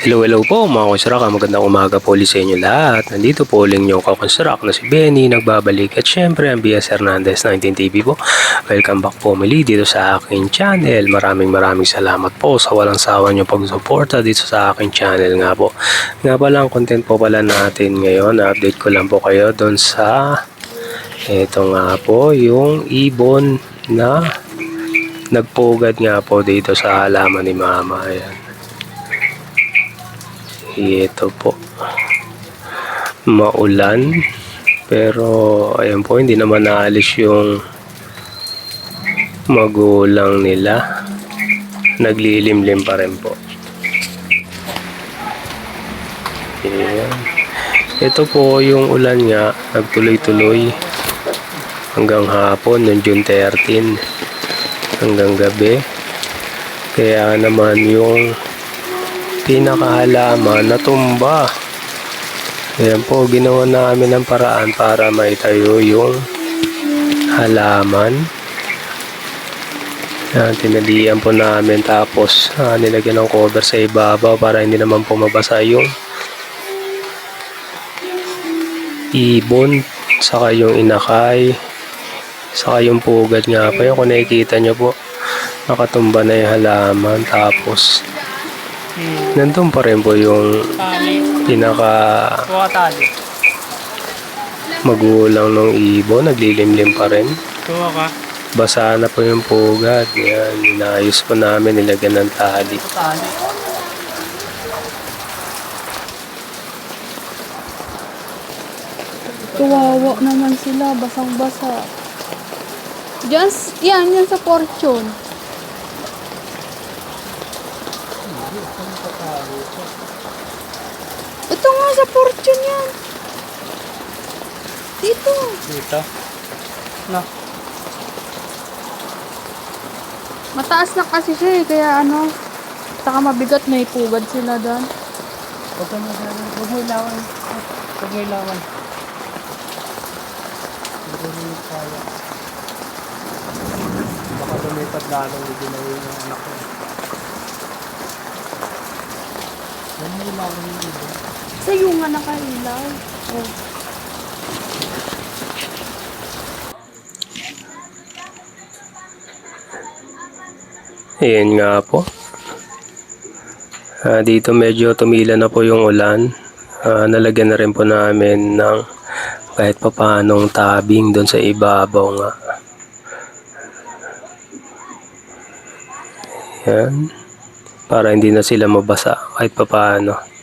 Hello, hello po mga konstrak. Magandang umaga po ulit sa inyo lahat. Nandito po uling yung kakonstrak na si Benny nagbabalik at syempre ang BS Hernandez 19TV po. Welcome back po muli dito sa aking channel. Maraming salamat po sa walang sawa nyo pagsuporta dito sa aking channel nga po. Nga pala ang content po pala natin ngayon. Update ko lang po kayo doon sa ito nga po yung ibon na nagpugad nga po dito sa halaman ni Mama. Ayan. Ito po, maulan pero ayan po, hindi naman naalis yung magulang nila, naglilimlim pa rin po. Ayan. Ito po yung ulan nga, nagtuloy-tuloy hanggang hapon noong June 13 hanggang gabi, kaya naman yung pinakahalaman natumba. Ayan po, ginawa namin ng paraan para maitayo yung halaman. Tinalian po namin, tapos nilagyan ng cover sa ibabaw para hindi naman po mabasa yung ibon, saka yung inakay, saka yung pugad nga po. Yung kung nakikita nyo po, nakatumba na yung halaman, tapos nandun pa rin po yung pinaka magulang ng ibon, naglilimlim pa rin. Basa na po yung pugad. Yan, inayos po namin, nilagyan ng tali. Kawawa naman sila, basang-basa. Yan sa Fortune. Ito nga sa Fortune yan. Dito. No. Mataas na kasi siya kaya saka mabigat, may pugad sila doon. Huwag mo ilawan. Huwag mo ilawan. Baka lumipat lalong hindi na yung anak ko. Huwag mo ilawan yung iba. Sa'yo nga nakailaw. Oh. Ayan nga po. Dito medyo tumila na po yung ulan. Nalagyan na rin po namin ng kahit papaanong tabing doon sa ibabaw nga. Yan. Para hindi na sila mabasa kahit papaano.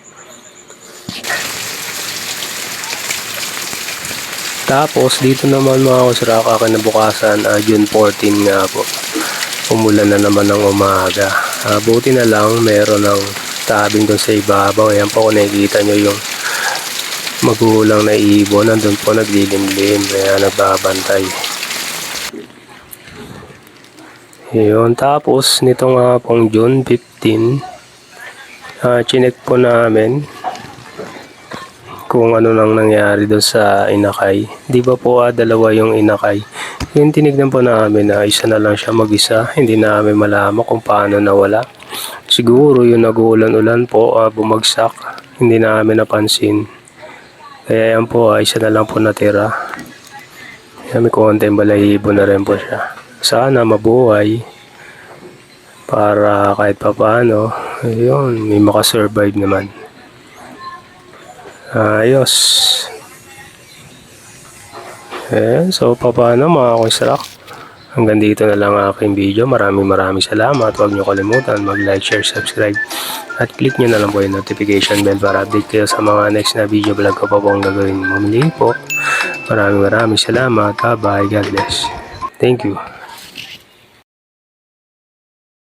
Tapos dito naman mga kusrak, kinabukasan, June 14 nga po. Umulan na naman ng umaga. Buti na lang meron ng tabing doon sa ibabaw. Ayan po, kung nakikita nyo yung magulang na ibon, nandun po naglilimlim, kaya nagbabantay. Yun, tapos nito nga pong June 15, chinek po namin kung ano nang nangyari doon sa inakay. Di ba po dalawa yung inakay? Yung tinignan po namin na isa na lang siya mag-isa, hindi namin malaman kung paano nawala. Siguro yung nag-uulan-ulan po, bumagsak, hindi namin napansin. Kaya yan po, isa na lang po natira. May konting balahibo na rin po siya. Sana mabuhay para kahit papaano, yun, may makasurvive naman. Ayos. So paano mga konstrak, hanggang dito na lang aking video. Maraming salamat. Huwag nyo kalimutan mag-like, share, subscribe at click nyo na lang po yung notification bell para update kayo sa mga next na video vlog ko pa po ang gagawin. Muli po, maraming salamat. Bye bye, God bless. Thank you.